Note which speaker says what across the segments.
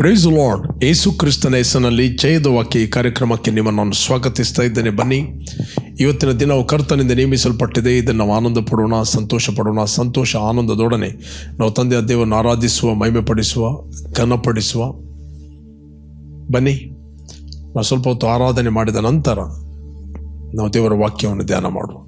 Speaker 1: Price lord. ಯೇಸು ಕ್ರಿಸ್ತನ ಹೆಸರಿನಲ್ಲಿ ಜಯದ ವಾಕ್ಯ ಈ ಕಾರ್ಯಕ್ರಮಕ್ಕೆ ನಿಮ್ಮನ್ನು ನಾನು ಸ್ವಾಗತಿಸ್ತಾ ಇದ್ದೇನೆ. ಬನ್ನಿ, ಇವತ್ತಿನ ದಿನವು ಕರ್ತನಿಂದ ನೇಮಿಸಲ್ಪಟ್ಟಿದೆ. ಇದನ್ನು ನಾವು ಆನಂದ ಪಡೋಣ, ಸಂತೋಷ ಪಡೋಣ. ಸಂತೋಷ ಆನಂದದೊಡನೆ ನಾವು ತಂದೆಯ ದೇವರನ್ನು ಆರಾಧಿಸುವ, ಮಹಿಮೆ ಪಡಿಸುವ, ಘನಪಡಿಸುವ. ಬನ್ನಿ, ನಾವು ಸ್ವಲ್ಪ ಹೊತ್ತು ಆರಾಧನೆ ಮಾಡಿದ ನಂತರ ನಾವು ದೇವರ ವಾಕ್ಯವನ್ನು ಧ್ಯಾನ ಮಾಡುವ.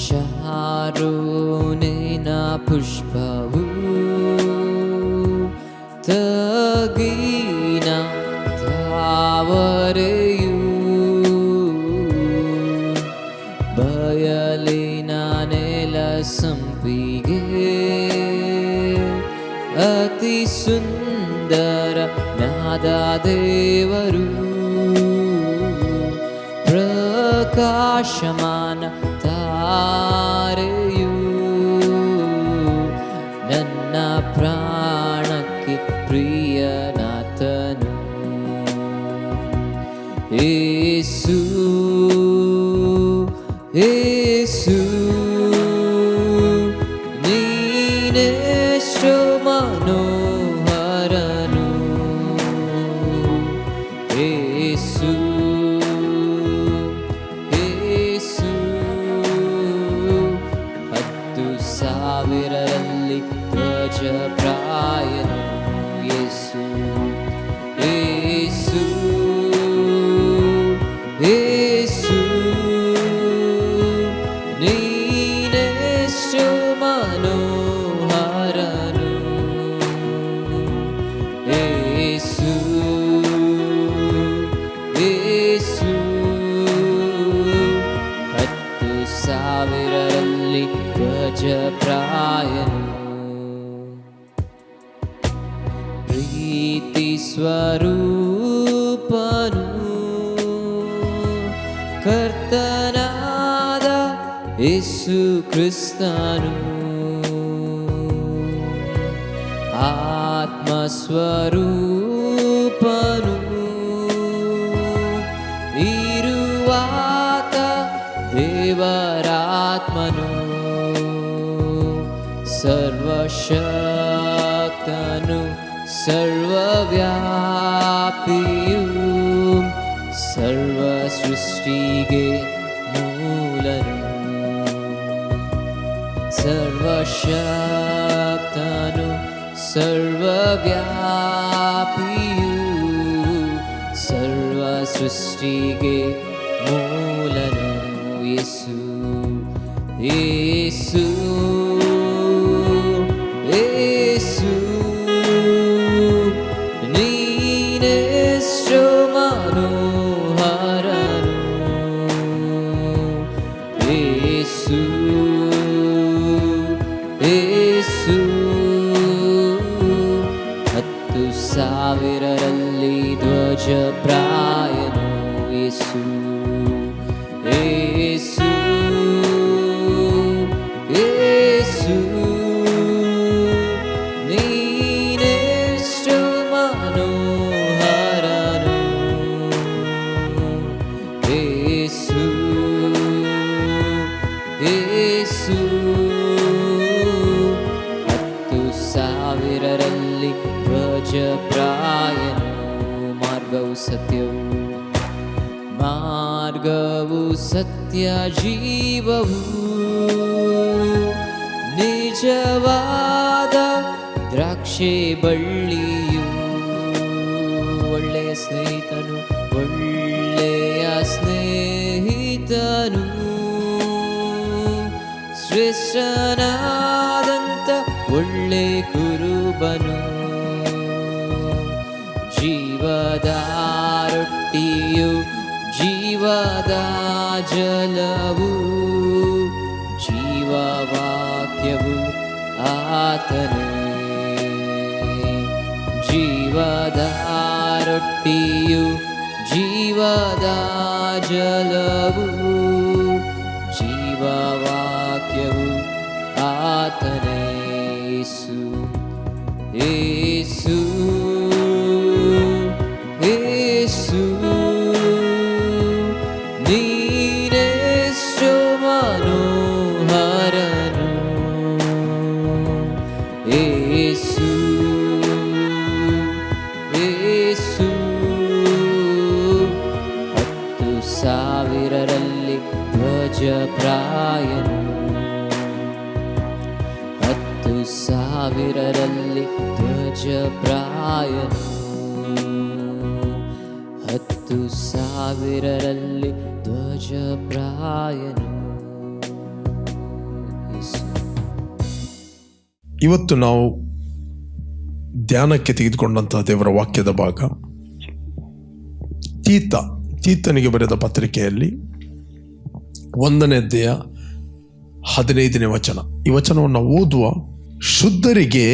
Speaker 2: ಶಾರೋನಿನ ಪುಷ್ಪವು ತಗಿನ ತಾವರೆಯು ಬಯಲಿನ ನೆಲ ಸಂಪಿಗೆ ಅತಿ ಸುಂದರ ನಾದ ದೇವರು ಪ್ರಕಾಶಮಾನ ತಾರೆಯು ನನ್ನ ಪ್ರಾಣಕ್ಕೆ ಪ್ರಿಯನಾಥನು. ಯೇಸು ಯೇಸು ನೀನೆಷ್ಟು ಮನೋಹರನು. ಯೇಸು ಸಾವಿರರಲ್ಲಿ ಧ್ವಜಪ್ರಾಯನು. ಯೇಸು ಯೇಸು ಯೇಸು ನೀನೆಷ್ಟು ಮನೋಹರನು. ಯೇಸು ಯೇಸು 10,000ರಲ್ಲಿ ಧ್ವಜಪ್ರಾಯನು. ಪ್ರೀತಿ ಸ್ವರೂಪನು ಕರ್ತನಾದ ಯೇಸು ಕ್ರಿಸ್ತನು. ಆತ್ಮಸ್ವರೂಪನು ಇರುವಾತ ದೇವರಾತ್ಮನು. ಸರ್ವಶಕ್ತನು ಸರ್ವವ್ಯಾಪಿಯು ಸರ್ವ ಸೃಷ್ಟಿಗೆ ಮೂಲನು. ಸರ್ವಶಕ್ತನು ಸರ್ವವ್ಯಾಪಿಯು ಸರ್ವ ಸೃಷ್ಟಿಗೆ ಮೂಲನು. ಯೇಸು ಯೇಸು ಯೇಸು ನೀನೆಷ್ಟು ಮನೋಹರನು. ಯೇಸು ಯೇಸು 10,000ರಲ್ಲಿ ಧ್ವಜಪ್ರಾಯನು. ಯೇಸು ಯೇಸು ಯೇಸು ನೀನೆಷ್ಟು ಮನೋಹರನು. ಯೇಸು ಯೇಸು 10,000ರಲ್ಲಿ ಧ್ವಜಪ್ರಾಯನು. ಮಾರ್ಗವು ಸತ್ಯವು ಮಾರ್ಗವು ಸತ್ಯ ಜೀವವು ನಿಜವಾದ ದ್ರಾಕ್ಷಿ ಬಳ್ಳಿಯು. ಒಳ್ಳೆಯ ಸ್ನೇಹಿತನು ಒಳ್ಳೆಯ ಸ್ನೇಹಿತನು ಶ್ರೇಷ್ಠನಾದಂಥ ಒಳ್ಳೆ ಕುರುಬನು. ಜೀವದ ರೊಟ್ಟಿಯು ಜೀವದ ಜಲವು ಜೀವವಾಕ್ಯವು ಆತನೇ. ಜೀವದ ರೊಟ್ಟಿಯು ಜೀವದ ಜಲವು ಜೀವವಾಕ್ಯವು ಆತನೇ. ಯೇಸು ಯೇಸು ಮನೋಹರನು ಯೇಸು ಯೇಸು 10,000ರಲ್ಲಿ ಧ್ವಜಪ್ರಾಯನು 10,000ರಲ್ಲಿ ಧ್ವಜಪ್ರಾಯನು 10,000ರಲ್ಲಿ ಧ್ವಜಪ್ರಾಯನು.
Speaker 1: ಇವತ್ತು ನಾವು ಧ್ಯಾನಕ್ಕೆ ತೆಗೆದುಕೊಂಡಂತಹ ದೇವರ ವಾಕ್ಯದ ಭಾಗ ತೀತನಿಗೆ ಬರೆದ ಪತ್ರಿಕೆಯಲ್ಲಿ 1ನೇ ಅಧ್ಯಾಯ 15ನೇ ವಚನ. ಈ ವಚನವನ್ನು ಓದುವ, ಶುದ್ಧರಿಗೆ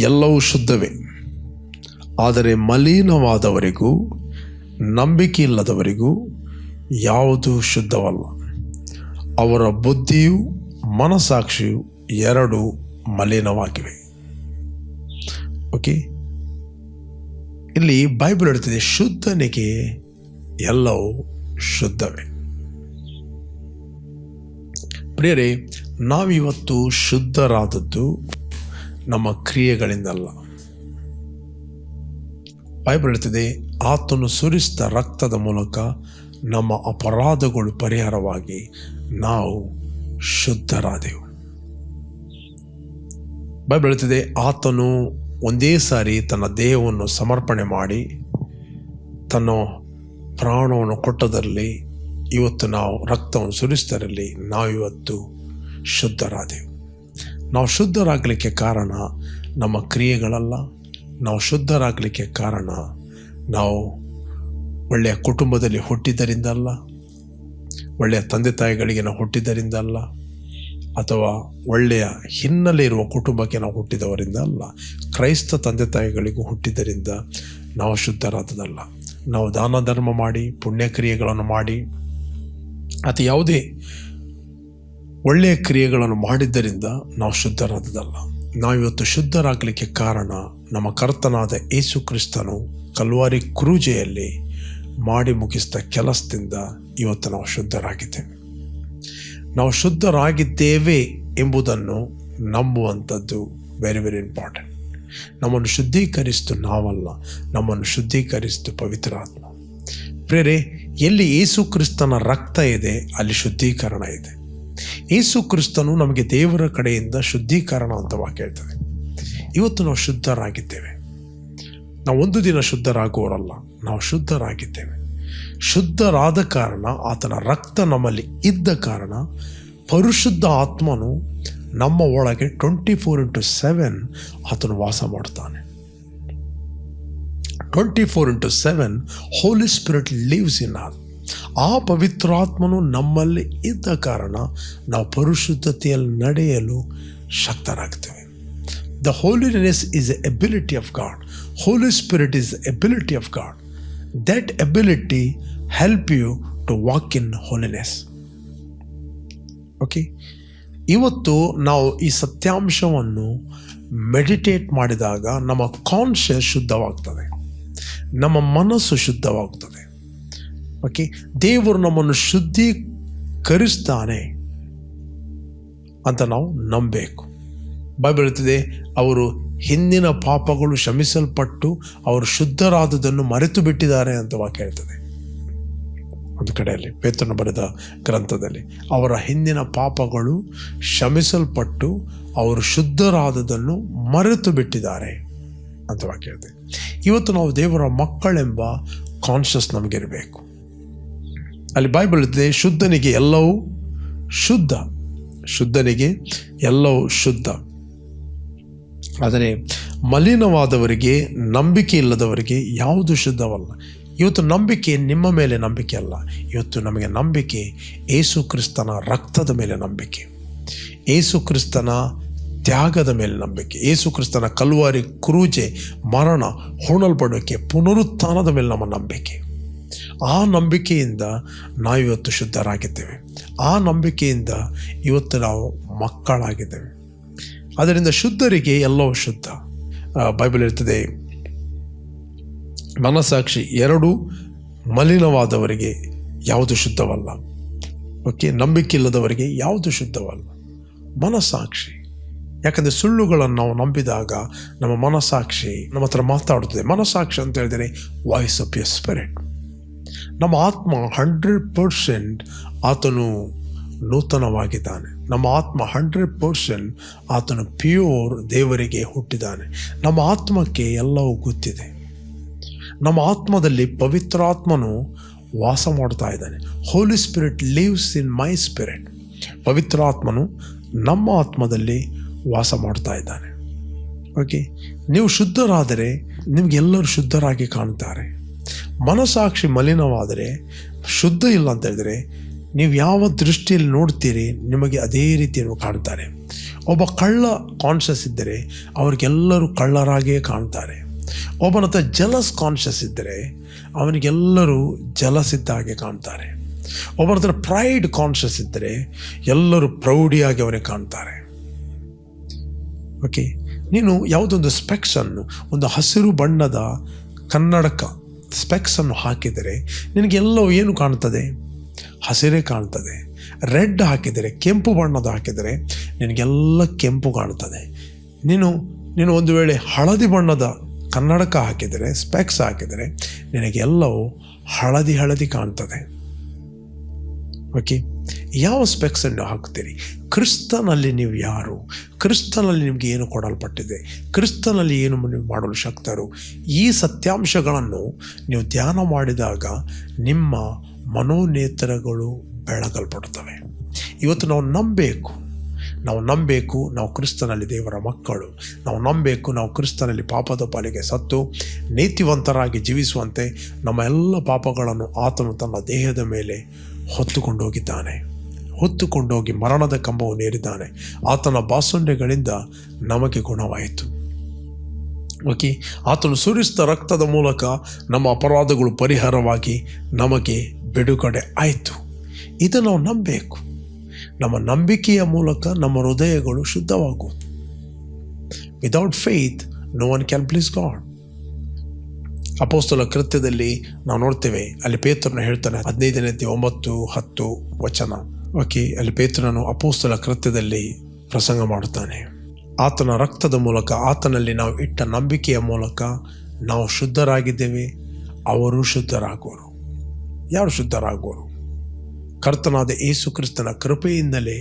Speaker 1: ಎಲ್ಲವೂ ಶುದ್ಧವೇ, ಆದರೆ ಮಲಿನವಾದವರಿಗೂ ನಂಬಿಕೆ ಇಲ್ಲದವರಿಗೂ ಯಾವುದೂ ಶುದ್ಧವಲ್ಲ. ಅವರ ಬುದ್ಧಿಯು ಮನಸ್ಸಾಕ್ಷಿಯು ಎರಡೂ ಮಲಿನವಾಗಿವೆ. ಓಕೆ, ಇಲ್ಲಿ ಬೈಬಲ್ ಹೇಳ್ತಿದೆ ಶುದ್ಧನಿಗೆ ಎಲ್ಲವೂ ಶುದ್ಧವೇ. ಪ್ರಿಯರೇ, ನಾವಿವತ್ತು ಶುದ್ಧರಾದದ್ದು ನಮ್ಮ ಕ್ರಿಯೆಗಳಿಂದಲ್ಲ. ಬೈಬಲ್ ಹೇಳ್ತಿದೆ ಆತನು ಸುರಿಸಿದ ರಕ್ತದ ಮೂಲಕ ನಮ್ಮ ಅಪರಾಧಗಳು ಪರಿಹಾರವಾಗಿ ನಾವು ಶುದ್ಧರಾದೆವು. ಬೈಬಲ್ ಹೇಳ್ತಿದೆ ಆತನು ಒಂದೇ ಸಾರಿ ತನ್ನ ದೇಹವನ್ನು ಸಮರ್ಪಣೆ ಮಾಡಿ ತನ್ನ ಪ್ರಾಣವನ್ನು ಕೊಟ್ಟದರಲ್ಲಿ ಇವತ್ತು ನಾವು ರಕ್ತವನ್ನು ಸುರಿಸಿದರಲ್ಲಿ ನಾವಿವತ್ತು ಶುದ್ಧರಾದೆವು. ನಾವು ಶುದ್ಧರಾಗಲಿಕ್ಕೆ ಕಾರಣ ನಮ್ಮ ಕ್ರಿಯೆಗಳಲ್ಲ. ನಾವು ಶುದ್ಧರಾಗಲಿಕ್ಕೆ ಕಾರಣ ನಾವು ಒಳ್ಳೆಯ ಕುಟುಂಬದಲ್ಲಿ ಹುಟ್ಟಿದ್ದರಿಂದ ಅಲ್ಲ, ಒಳ್ಳೆಯ ತಂದೆ ತಾಯಿಗಳಿಗೆ ನಾವು ಹುಟ್ಟಿದ್ದರಿಂದ ಅಲ್ಲ, ಅಥವಾ ಒಳ್ಳೆಯ ಹಿನ್ನೆಲೆ ಇರುವ ಕುಟುಂಬಕ್ಕೆ ನಾವು ಹುಟ್ಟಿದವರಿಂದ ಅಲ್ಲ. ಕ್ರೈಸ್ತ ತಂದೆ ತಾಯಿಗಳಿಗೂ ಹುಟ್ಟಿದ್ದರಿಂದ ನಾವು ಶುದ್ಧರಾದದಲ್ಲ. ನಾವು ದಾನ ಧರ್ಮ ಮಾಡಿ ಪುಣ್ಯಕ್ರಿಯೆಗಳನ್ನು ಮಾಡಿ ಅಥವಾ ಯಾವುದೇ ಒಳ್ಳೆಯ ಕ್ರಿಯೆಗಳನ್ನು ಮಾಡಿದ್ದರಿಂದ ನಾವು ಶುದ್ಧರಾದದಲ್ಲ. ನಾವಿವತ್ತು ಶುದ್ಧರಾಗಲಿಕ್ಕೆ ಕಾರಣ ನಮ್ಮ ಕರ್ತನಾದ ಯೇಸು ಕ್ರಿಸ್ತನು ಕಲ್ವಾರಿ ಕ್ರೂಜೆಯಲ್ಲಿ ಮಾಡಿ ಮುಗಿಸಿದ ಕೆಲಸದಿಂದ ಇವತ್ತು ನಾವು ಶುದ್ಧರಾಗಿದ್ದೇವೆ. ನಾವು ಶುದ್ಧರಾಗಿದ್ದೇವೆ ಎಂಬುದನ್ನು ನಂಬುವಂಥದ್ದು ವೆರಿ ವೆರಿ ಇಂಪಾರ್ಟೆಂಟ್. ನಮ್ಮನ್ನು ಶುದ್ಧೀಕರಿಸಿತು ನಾವಲ್ಲ, ನಮ್ಮನ್ನು ಶುದ್ಧೀಕರಿಸಿತು ಪವಿತ್ರಾತ್ಮ. ಪ್ರೇರೆ, ಎಲ್ಲಿ ಯೇಸು ಕ್ರಿಸ್ತನ ರಕ್ತ ಇದೆ ಅಲ್ಲಿ ಶುದ್ಧೀಕರಣ ಇದೆ. ಯೇಸು ಕ್ರಿಸ್ತನು ನಮಗೆ ದೇವರ ಕಡೆಯಿಂದ ಶುದ್ಧೀಕರಣ ಅಂತ ವಾಕ್ಯ ಹೇಳ್ತದೆ. ಇವತ್ತು ನಾವು ಶುದ್ಧರಾಗಿದ್ದೇವೆ. ನಾವು ಒಂದು ದಿನ ಶುದ್ಧರಾಗುವವರಲ್ಲ, ನಾವು ಶುದ್ಧರಾಗಿದ್ದೇವೆ. ಶುದ್ಧರಾದ ಕಾರಣ, ಆತನ ರಕ್ತ ನಮ್ಮಲ್ಲಿ ಇದ್ದ ಕಾರಣ, ಪರಿಶುದ್ಧ ಆತ್ಮನು ನಮ್ಮ ಒಳಗೆ 24/7 ಆತನು ವಾಸ ಮಾಡ್ತಾನೆ. 24/7 Holy Spirit lives in us. ಆ ಪವಿತ್ರಾತ್ಮನು ನಮ್ಮಲ್ಲಿ ಇದ್ದ ಕಾರಣ ನಾವು ಪರಿಶುದ್ಧತೆಯಲ್ಲಿ ನಡೆಯಲು ಶಕ್ತರಾಗ್ತೇವೆ. The holiness is a ability of God. Holy Spirit is a ability of God. That ability help you to walk in holiness. Okay, ಇವತ್ತು ನಾವು ಈ ಸತ್ಯಾಂಶವನ್ನು ಮೆಡಿಟೇಟ್ ಮಾಡಿದಾಗ ನಮ್ಮ ಕಾನ್ಷಿಯಸ್ ಶುದ್ಧವಾಗ್ತದೆ, ನಮ್ಮ ಮನಸ್ಸು ಶುದ್ಧವಾಗ್ತದೆ. ಓಕೆ, ದೇವರು ನಮ್ಮನ್ನು ಶುದ್ಧೀಕರಿಸ್ತಾನೆ ಅಂತ ನಾವು ನಂಬಬೇಕು. ಬೈಬಲ್ ಹೇಳ್ತಿದೆ ಅವರು ಹಿಂದಿನ ಪಾಪಗಳು ಕ್ಷಮಿಸಲ್ಪಟ್ಟು ಅವರು ಶುದ್ಧರಾದುದನ್ನು ಮರೆತು ಬಿಟ್ಟಿದ್ದಾರೆ ಅಂತ ವಾಕ್ಯ ಹೇಳ್ತದೆ. ಒಂದು ಕಡೆಯಲ್ಲಿ ಪೇತ್ರನು ಬರೆದ ಗ್ರಂಥದಲ್ಲಿ ಅವರ ಹಿಂದಿನ ಪಾಪಗಳು ಕ್ಷಮಿಸಲ್ಪಟ್ಟು ಅವರು ಶುದ್ಧರಾದುದನ್ನು ಮರೆತು ಬಿಟ್ಟಿದ್ದಾರೆ ಅಂತ ವಾಕ್ಯ ಹೇಳ್ತದೆ. ಇವತ್ತು ನಾವು ದೇವರ ಮಕ್ಕಳೆಂಬ ಕಾನ್ಷಿಯಸ್ ನಮಗಿರಬೇಕು. ಅಲ್ಲಿ ಬೈಬಲ್ ಹೇಳ್ತದೆ ಶುದ್ಧನಿಗೆ ಎಲ್ಲವೂ ಶುದ್ಧ, ಶುದ್ಧನಿಗೆ ಎಲ್ಲವೂ ಶುದ್ಧ, ಆದರೆ ಮಲಿನವಾದವರಿಗೆ ನಂಬಿಕೆ ಇಲ್ಲದವರಿಗೆ ಯಾವುದು ಶುದ್ಧವಲ್ಲ. ಇವತ್ತು ನಂಬಿಕೆ ನಿಮ್ಮ ಮೇಲೆ ನಂಬಿಕೆ ಅಲ್ಲ, ಇವತ್ತು ನಮಗೆ ನಂಬಿಕೆ ಯೇಸು ಕ್ರಿಸ್ತನ ರಕ್ತದ ಮೇಲೆ ನಂಬಿಕೆ, ಯೇಸು ಕ್ರಿಸ್ತನ ತ್ಯಾಗದ ಮೇಲೆ ನಂಬಿಕೆ, ಯೇಸು ಕ್ರಿಸ್ತನ ಕಲ್ವಾರಿ ಕ್ರೂಜೆ ಮರಣ ಹೂಣಲ್ಪಡುವಿಕೆ ಪುನರುತ್ಥಾನದ ಮೇಲೆ ನಮ್ಮ ನಂಬಿಕೆ. ಆ ನಂಬಿಕೆಯಿಂದ ನಾವಿವತ್ತು ಶುದ್ಧರಾಗಿದ್ದೇವೆ. ಆ ನಂಬಿಕೆಯಿಂದ ಇವತ್ತು ನಾವು ಮಕ್ಕಳಾಗಿದ್ದೇವೆ. ಅದರಿಂದ ಶುದ್ಧರಿಗೆ ಎಲ್ಲವೂ ಶುದ್ಧ. ಬೈಬಲ್ ಹೇಳ್ತದೆ ಮನಸ್ಸಾಕ್ಷಿ ಎರಡೂ ಮಲಿನವಾದವರಿಗೆ ಯಾವುದು ಶುದ್ಧವಲ್ಲ. ಓಕೆ, ನಂಬಿಕೆ ಇಲ್ಲದವರಿಗೆ ಯಾವುದು ಶುದ್ಧವಲ್ಲ? ಮನಸ್ಸಾಕ್ಷಿ. ಯಾಕಂದರೆ ಸುಳ್ಳುಗಳನ್ನು ನಾವು ನಂಬಿದಾಗ ನಮ್ಮ ಮನಸ್ಸಾಕ್ಷಿ ನಮ್ಮ ಹತ್ರ ಮಾತಾಡುತ್ತದೆ. ಮನಸ್ಸಾಕ್ಷಿ ಅಂತ ಹೇಳಿದರೆ ವಾಯ್ಸ್ ಆಫ್ ಯರ್ ಸ್ಪಿರಿಟ್. ನಮ್ಮ ಆತ್ಮ 100% ಆತನು ನೂತನವಾಗಿದ್ದಾನೆ. ನಮ್ಮ ಆತ್ಮ 100% ಆತನು ಪ್ಯೂರ್ ದೇವರಿಗೆ ಹುಟ್ಟಿದ್ದಾನೆ. ನಮ್ಮ ಆತ್ಮಕ್ಕೆ ಎಲ್ಲವೂ ಗೊತ್ತಿದೆ. ನಮ್ಮ ಆತ್ಮದಲ್ಲಿ ಪವಿತ್ರಾತ್ಮನು ವಾಸ ಮಾಡ್ತಾ ಇದ್ದಾನೆ. Holy Spirit lives in my spirit. ಪವಿತ್ರಾತ್ಮನು ನಮ್ಮ ಆತ್ಮದಲ್ಲಿ ವಾಸ ಮಾಡ್ತಾ ಇದ್ದಾನೆ. ಓಕೆ, ನೀವು ಶುದ್ಧರಾದರೆ ನಿಮಗೆಲ್ಲರೂ ಶುದ್ಧರಾಗಿ ಕಾಣ್ತಾರೆ. ಮನಸ್ಸಾಕ್ಷಿ ಮಲಿನವಾದರೆ, ಶುದ್ಧ ಇಲ್ಲ ಅಂತ ಹೇಳಿದರೆ, ನೀವು ಯಾವ ದೃಷ್ಟಿಯಲ್ಲಿ ನೋಡ್ತೀರಿ ನಿಮಗೆ ಅದೇ ರೀತಿ ಕಾಣ್ತಾರೆ. ಒಬ್ಬ ಕಳ್ಳ ಕಾನ್ಷಿಯಸ್ ಇದ್ದರೆ ಅವ್ರಿಗೆಲ್ಲರೂ ಕಳ್ಳರಾಗಿಯೇ ಕಾಣ್ತಾರೆ. ಒಬ್ಬನ ಹತ್ರ ಜಲಸ್ ಕಾನ್ಷಿಯಸ್ ಇದ್ದರೆ ಅವನಿಗೆಲ್ಲರೂ ಜಲಸ್ ಹಾಗೆ ಕಾಣ್ತಾರೆ. ಒಬ್ಬನ ಹತ್ರ ಪ್ರೈಡ್ ಕಾನ್ಷಿಯಸ್ ಇದ್ದರೆ ಎಲ್ಲರೂ ಪ್ರೌಢಿಯಾಗಿ ಅವನಿಗೆ ಕಾಣ್ತಾರೆ. ಓಕೆ, ನೀನು ಯಾವುದೊಂದು ಸ್ಪೆಕ್ಸನ್ನು, ಒಂದು ಹಸಿರು ಬಣ್ಣದ ಕನ್ನಡಕ ಸ್ಪೆಕ್ಸನ್ನು ಹಾಕಿದರೆ ನಿನಗೆಲ್ಲವೂ ಏನು ಕಾಣ್ತದೆ? ಹಸಿರೇ ಕಾಣ್ತದೆ. ರೆಡ್ ಹಾಕಿದರೆ, ಕೆಂಪು ಬಣ್ಣದ ಹಾಕಿದರೆ ನಿನಗೆಲ್ಲ ಕೆಂಪು ಕಾಣ್ತದೆ. ನೀನು ಒಂದು ವೇಳೆ ಹಳದಿ ಬಣ್ಣದ ಕನ್ನಡಕ ಹಾಕಿದರೆ, ಸ್ಪೆಕ್ಸ್ ಹಾಕಿದರೆ ನಿನಗೆಲ್ಲವೂ ಹಳದಿ ಕಾಣ್ತದೆ. ಓಕೆ, ಯಾವ ಸ್ಪೆಕ್ಸನ್ನು ಹಾಕ್ತೀರಿ? ಕ್ರಿಸ್ತನಲ್ಲಿ ನೀವು ಯಾರು? ಕ್ರಿಸ್ತನಲ್ಲಿ ನಿಮಗೆ ಏನು ಕೊಡಲ್ಪಟ್ಟಿದೆ? ಕ್ರಿಸ್ತನಲ್ಲಿ ಏನು ನೀವು ಮಾಡಲು ಶಕ್ತರು? ಈ ಸತ್ಯಾಂಶಗಳನ್ನು ನೀವು ಧ್ಯಾನ ಮಾಡಿದಾಗ ನಿಮ್ಮ ಮನೋನೇತ್ರಗಳು ಬೆಳಗಲ್ಪಡುತ್ತವೆ. ಇವತ್ತು ನಾವು ನಂಬಬೇಕು ನಾವು ಕ್ರಿಸ್ತನಲ್ಲಿ ದೇವರ ಮಕ್ಕಳು. ನಾವು ನಂಬಬೇಕು ನಾವು ಕ್ರಿಸ್ತನಲ್ಲಿ ಪಾಪದ ಪಾಲಿಗೆ ಸತ್ತು ನೀತಿವಂತರಾಗಿ ಜೀವಿಸುವಂತೆ ನಮ್ಮ ಎಲ್ಲ ಪಾಪಗಳನ್ನು ಆತನು ತನ್ನ ದೇಹದ ಮೇಲೆ ಹೊತ್ತುಕೊಂಡೋಗಿ ಮರಣದ ಕಂಬವನ್ನು ಏರಿದ್ದಾನೆ. ಆತನ ಬಾಸುಂಡೆಗಳಿಂದ ನಮಗೆ ಗುಣವಾಯಿತು. ಓಕೆ, ಆತನು ಸುರಿಸಿದ ರಕ್ತದ ಮೂಲಕ ನಮ್ಮ ಅಪರಾಧಗಳು ಪರಿಹಾರವಾಗಿ ನಮಗೆ ಬಿಡುಗಡೆ ಆಯಿತು. ಇದು ನಾವು ನಂಬಬೇಕು. ನಮ್ಮ ನಂಬಿಕೆಯ ಮೂಲಕ ನಮ್ಮ ಹೃದಯಗಳು ಶುದ್ಧವಾಗುವುದು. Without faith no one can please God. ಅಪೊಸ್ತಲ ಕೃತ್ಯದಲ್ಲಿ ನಾವು ನೋಡ್ತೇವೆ, ಅಲ್ಲಿ ಪೇತ್ರನು ಹೇಳ್ತಾನೆ, 15ನೇ ಅಧ್ಯಾಯ 9-10 ವಚನ. ಓಕೆ, ಅಲ್ಲಿ ಪೇತ್ರನು ಅಪೊಸ್ತಲ ಕೃತ್ಯದಲ್ಲಿ ಪ್ರಸಂಗ ಮಾಡುತ್ತಾನೆ. ಆತನ ರಕ್ತದ ಮೂಲಕ, ಆತನಲ್ಲಿ ನಾವು ಇಟ್ಟ ನಂಬಿಕೆಯ ಮೂಲಕ ನಾವು ಶುದ್ಧರಾಗಿದ್ದೇವೆ. ಅವರು ಶುದ್ಧರಾಗುವರು. ಯಾರು ಶುದ್ಧರಾಗುವರು? ಕರ್ತನಾದ ಯೇಸು ಕ್ರಿಸ್ತನ ಕೃಪೆಯಿಂದಲೇ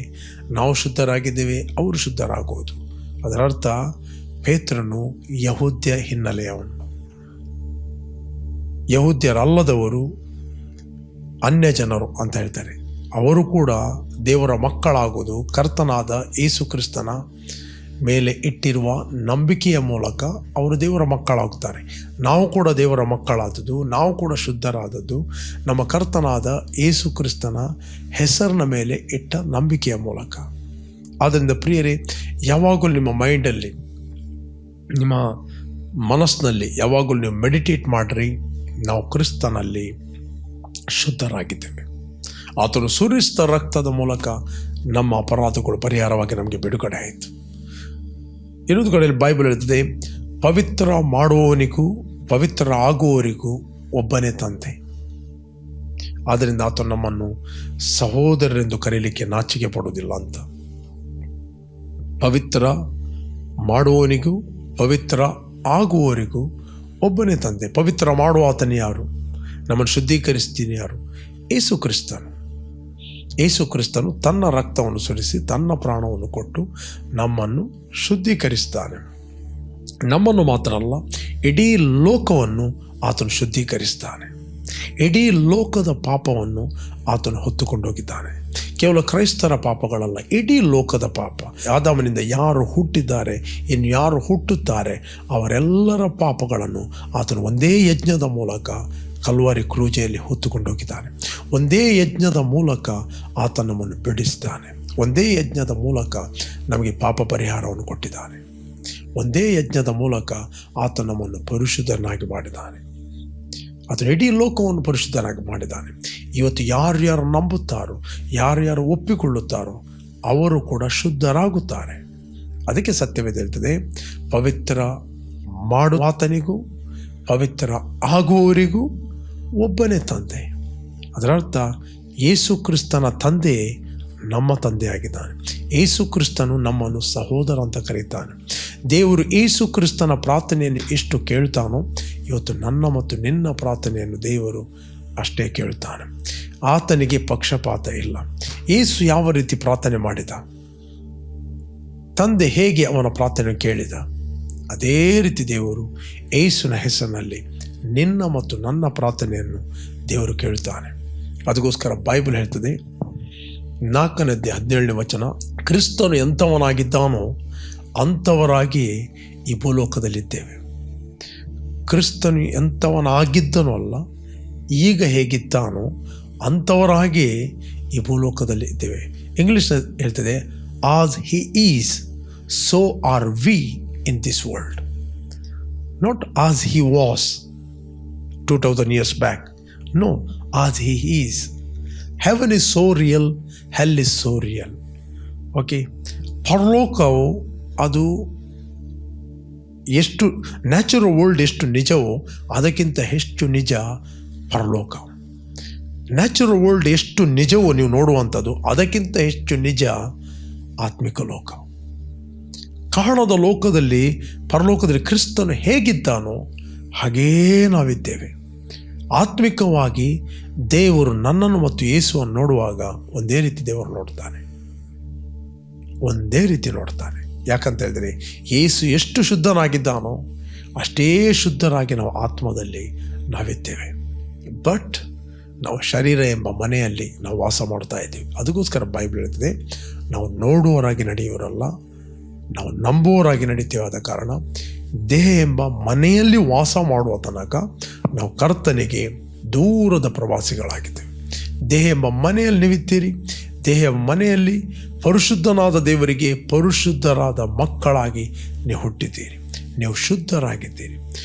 Speaker 1: ನಾವು ಶುದ್ಧರಾಗಿದ್ದೇವೆ, ಅವರು ಶುದ್ಧರಾಗುವುದು. ಅದರರ್ಥ ಪೇತ್ರನು ಯಹೂದ್ಯ ಹಿನ್ನೆಲೆಯವನು. ಯಹೂದ್ಯರಲ್ಲದವರು ಅನ್ಯ ಜನರು ಅಂತ ಹೇಳ್ತಾರೆ. ಅವರು ಕೂಡ ದೇವರ ಮಕ್ಕಳಾಗುವುದು ಕರ್ತನಾದ ಯೇಸು ಕ್ರಿಸ್ತನ ಮೇಲೆ ಇಟ್ಟಿರುವ ನಂಬಿಕೆಯ ಮೂಲಕ ಅವರು ದೇವರ ಮಕ್ಕಳಾಗುತ್ತಾರೆ. ನಾವು ಕೂಡ ದೇವರ ಮಕ್ಕಳಾದದ್ದು, ನಾವು ಕೂಡ ಶುದ್ಧರಾದದ್ದು ನಮ್ಮ ಕರ್ತನಾದ ಯೇಸು ಕ್ರಿಸ್ತನ ಹೆಸರಿನ ಮೇಲೆ ಇಟ್ಟ ನಂಬಿಕೆಯ ಮೂಲಕ. ಆದ್ದರಿಂದ ಪ್ರಿಯರೇ, ಯಾವಾಗಲೂ ನಿಮ್ಮ ಮೈಂಡಲ್ಲಿ, ನಿಮ್ಮ ಮನಸ್ಸಿನಲ್ಲಿ ಯಾವಾಗಲೂ ನೀವು ಮೆಡಿಟೇಟ್ ಮಾಡಿರಿ, ನಾವು ಕ್ರಿಸ್ತನಲ್ಲಿ ಶುದ್ಧರಾಗಿದ್ದೇವೆ. ಆತನು ಸುರಿಸಿದ ರಕ್ತದ ಮೂಲಕ ನಮ್ಮ ಅಪರಾಧಗಳು ಪರಿಹಾರವಾಗಿ ನಮಗೆ ಬಿಡುಗಡೆ ಆಯಿತು. ಇನ್ನೊಂದು ಕಡೆಯಲ್ಲಿ ಬೈಬಲ್ ಹೇಳ್ತದೆ, ಪವಿತ್ರ ಮಾಡುವವನಿಗೂ ಪವಿತ್ರ ಆಗುವವರಿಗೂ ಒಬ್ಬನೇ ತಂದೆ. ಆದ್ದರಿಂದ ಆತನು ನಮ್ಮನ್ನು ಸಹೋದರರೆಂದು ಕರೀಲಿಕ್ಕೆ ನಾಚಿಕೆ ಪಡುವುದಿಲ್ಲ ಅಂತ. ಪವಿತ್ರ ಮಾಡುವವನಿಗೂ ಪವಿತ್ರ ಆಗುವವರಿಗೂ ಒಬ್ಬನೇ ತಂದೆ. ಪವಿತ್ರ ಮಾಡುವ ಆತನು ಯಾರು? ನಮ್ಮನ್ನು ಶುದ್ಧೀಕರಿಸ್ತೀನಿ ಯಾರು? ಯೇಸು ಕ್ರಿಸ್ತನು. ಯೇಸು ಕ್ರಿಸ್ತನು ತನ್ನ ರಕ್ತವನ್ನು ಸುರಿಸಿ ತನ್ನ ಪ್ರಾಣವನ್ನು ಕೊಟ್ಟು ನಮ್ಮನ್ನು ಶುದ್ಧೀಕರಿಸ್ತಾನೆ. ನಮ್ಮನ್ನು ಮಾತ್ರ ಅಲ್ಲ, ಇಡೀ ಲೋಕವನ್ನು ಆತನು ಶುದ್ಧೀಕರಿಸ್ತಾನೆ. ಇಡೀ ಲೋಕದ ಪಾಪವನ್ನು ಆತನು ಹೊತ್ತುಕೊಂಡೋಗಿದ್ದಾನೆ. ಕೇವಲ ಕ್ರೈಸ್ತರ ಪಾಪಗಳಲ್ಲ, ಇಡೀ ಲೋಕದ ಪಾಪ. ಆದಾಮನಿಂದ ಯಾರು ಹುಟ್ಟಿದ್ದಾರೆ, ಇನ್ನು ಯಾರು ಹುಟ್ಟುತ್ತಾರೆ, ಅವರೆಲ್ಲರ ಪಾಪಗಳನ್ನು ಆತನು ಒಂದೇ ಯಜ್ಞದ ಮೂಲಕ ಕಲ್ವಾರಿ ಕ್ರೂಜೆಯಲ್ಲಿ ಹೊತ್ತುಕೊಂಡೋಗಿದ್ದಾನೆ. ಒಂದೇ ಯಜ್ಞದ ಮೂಲಕ ಆತ ನಮ್ಮನ್ನು ಬಿಡಿಸಿದ್ದಾನೆ. ಒಂದೇ ಯಜ್ಞದ ಮೂಲಕ ನಮಗೆ ಪಾಪ ಪರಿಹಾರವನ್ನು ಕೊಟ್ಟಿದ್ದಾನೆ. ಒಂದೇ ಯಜ್ಞದ ಮೂಲಕ ಆತ ನಮ್ಮನ್ನು ಪರಿಶುದ್ಧನಾಗಿ ಮಾಡಿದ್ದಾನೆ. ಆತನು ಇಡೀ ಲೋಕವನ್ನು ಪರಿಶುದ್ಧನಾಗಿ ಮಾಡಿದ್ದಾನೆ. ಇವತ್ತು ಯಾರ್ಯಾರು ನಂಬುತ್ತಾರೋ, ಯಾರ್ಯಾರು ಒಪ್ಪಿಕೊಳ್ಳುತ್ತಾರೋ ಅವರು ಕೂಡ ಶುದ್ಧರಾಗುತ್ತಾರೆ. ಅದಕ್ಕೆ ಸತ್ಯವೇದ ಹೇಳ್ತದೆ, ಪವಿತ್ರ ಮಾಡುವ ಆತನಿಗೂ ಪವಿತ್ರ ಆಗುವವರಿಗೂ ಒಬ್ಬನೇ ತಂದೆ. ಅದರರ್ಥ ಯೇಸು ಕ್ರಿಸ್ತನ ತಂದೆ ನಮ್ಮ ತಂದೆಯಾಗಿದ್ದಾನೆ. ಯೇಸು ಕ್ರಿಸ್ತನು ನಮ್ಮನ್ನು ಸಹೋದರ ಅಂತ ಕರೀತಾನೆ. ದೇವರು ಯೇಸು ಕ್ರಿಸ್ತನ ಪ್ರಾರ್ಥನೆಯನ್ನು ಎಷ್ಟು ಕೇಳ್ತಾನೋ ಇವತ್ತು ನನ್ನ ಮತ್ತು ನಿನ್ನ ಪ್ರಾರ್ಥನೆಯನ್ನು ದೇವರು ಅಷ್ಟೇ ಕೇಳ್ತಾನೆ. ಆತನಿಗೆ ಪಕ್ಷಪಾತ ಇಲ್ಲ. ಯೇಸು ಯಾವ ರೀತಿ ಪ್ರಾರ್ಥನೆ ಮಾಡಿದ, ತಂದೆ ಹೇಗೆ ಅವನ ಪ್ರಾರ್ಥನೆ ಕೇಳಿದ, ಅದೇ ರೀತಿ ದೇವರು ಯೇಸುವಿನ ಹೆಸರಿನಲ್ಲಿ ನಿನ್ನ ಮತ್ತು ನನ್ನ ಪ್ರಾರ್ಥನೆಯನ್ನು ದೇವರು ಕೇಳ್ತಾನೆ. ಅದಕ್ಕೋಸ್ಕರ ಬೈಬಲ್ ಹೇಳ್ತದೆ 4:17 ಕ್ರಿಸ್ತನು ಎಂಥವನಾಗಿದ್ದಾನೋ ಅಂಥವರಾಗಿ ಈ ಭೂಲೋಕದಲ್ಲಿದ್ದೇವೆ. ಕ್ರಿಸ್ತನು ಎಂಥವನಾಗಿದ್ದನೋ ಅಲ್ಲ, ಈಗ ಹೇಗಿದ್ದಾನೋ ಅಂಥವರಾಗಿ ಈ ಭೂಲೋಕದಲ್ಲಿ ಇದ್ದೇವೆ. ಇಂಗ್ಲೀಷ್ ಹೇಳ್ತದೆ as he is so are we in this world, not as he was 2000 years back. No, as he is. Heaven is so real, hell is so real. Okay, ಪರಲೋಕವು ಅದು ಎಷ್ಟು ನ್ಯಾಚುರಲ್ ವರ್ಲ್ಡ್ ಎಷ್ಟು ನಿಜವೋ ಅದಕ್ಕಿಂತ ಹೆಚ್ಚು ನಿಜ ಪರಲೋಕ. Natural world ಎಷ್ಟು ನಿಜವೋ ನೀವು ನೋಡುವಂಥದ್ದು ಅದಕ್ಕಿಂತ ಹೆಚ್ಚು ನಿಜ ಆತ್ಮಿಕ ಲೋಕ. ಕಾಣದ ಲೋಕದಲ್ಲಿ ಪರಲೋಕದಲ್ಲಿ ಕ್ರಿಸ್ತನು ಹೇಗಿದ್ದಾನೋ ಹಾಗೇ ನಾವಿದ್ದೇವೆ. ಆತ್ಮಿಕವಾಗಿ ದೇವರು ನನ್ನನ್ನು ಮತ್ತು ಯೇಸುವನ್ನು ನೋಡುವಾಗ ಒಂದೇ ರೀತಿ ದೇವರು ನೋಡ್ತಾನೆ, ಒಂದೇ ರೀತಿ ನೋಡ್ತಾನೆ. ಯಾಕಂತ ಹೇಳಿದ್ರೆ ಯೇಸು ಎಷ್ಟು ಶುದ್ಧನಾಗಿದ್ದಾನೋ ಅಷ್ಟೇ ಶುದ್ಧರಾಗಿ ನಾವು ಆತ್ಮದಲ್ಲಿ ನಾವಿದ್ದೇವೆ. ಬಟ್ ನಾವು ಶರೀರ ಎಂಬ ಮನೆಯಲ್ಲಿ ನಾವು ವಾಸ ಮಾಡ್ತಾ ಇದ್ದೀವಿ. ಅದಕ್ಕೋಸ್ಕರ ಬೈಬಲ್ ಹೇಳ್ತದೆ ನಾವು ನೋಡುವವರಾಗಿ ನಡೆಯುವರಲ್ಲ, ನಾವು ನಂಬುವವರಾಗಿ ನಡೀತೇವೆ. ಆದ ಕಾರಣ ದೇಹ ಎಂಬ ಮನೆಯಲ್ಲಿ ವಾಸ ಮಾಡುವ ತನಕ ನಾವು ಕರ್ತನಿಗೆ ದೂರದ ಪ್ರವಾಸಿಗಳಾಗಿದ್ದೇವೆ. ದೇಹ ಎಂಬ ಮನೆಯಲ್ಲಿ ನೀವಿದ್ದೀರಿ. ದೇಹ ಎಂಬ ಮನೆಯಲ್ಲಿ ಪರಿಶುದ್ಧನಾದ ದೇವರಿಗೆ ಪರಿಶುದ್ಧರಾದ ಮಕ್ಕಳಾಗಿ ನೀವು ಹುಟ್ಟಿದ್ದೀರಿ. ನೀವು ಶುದ್ಧರಾಗಿದ್ದೀರಿ.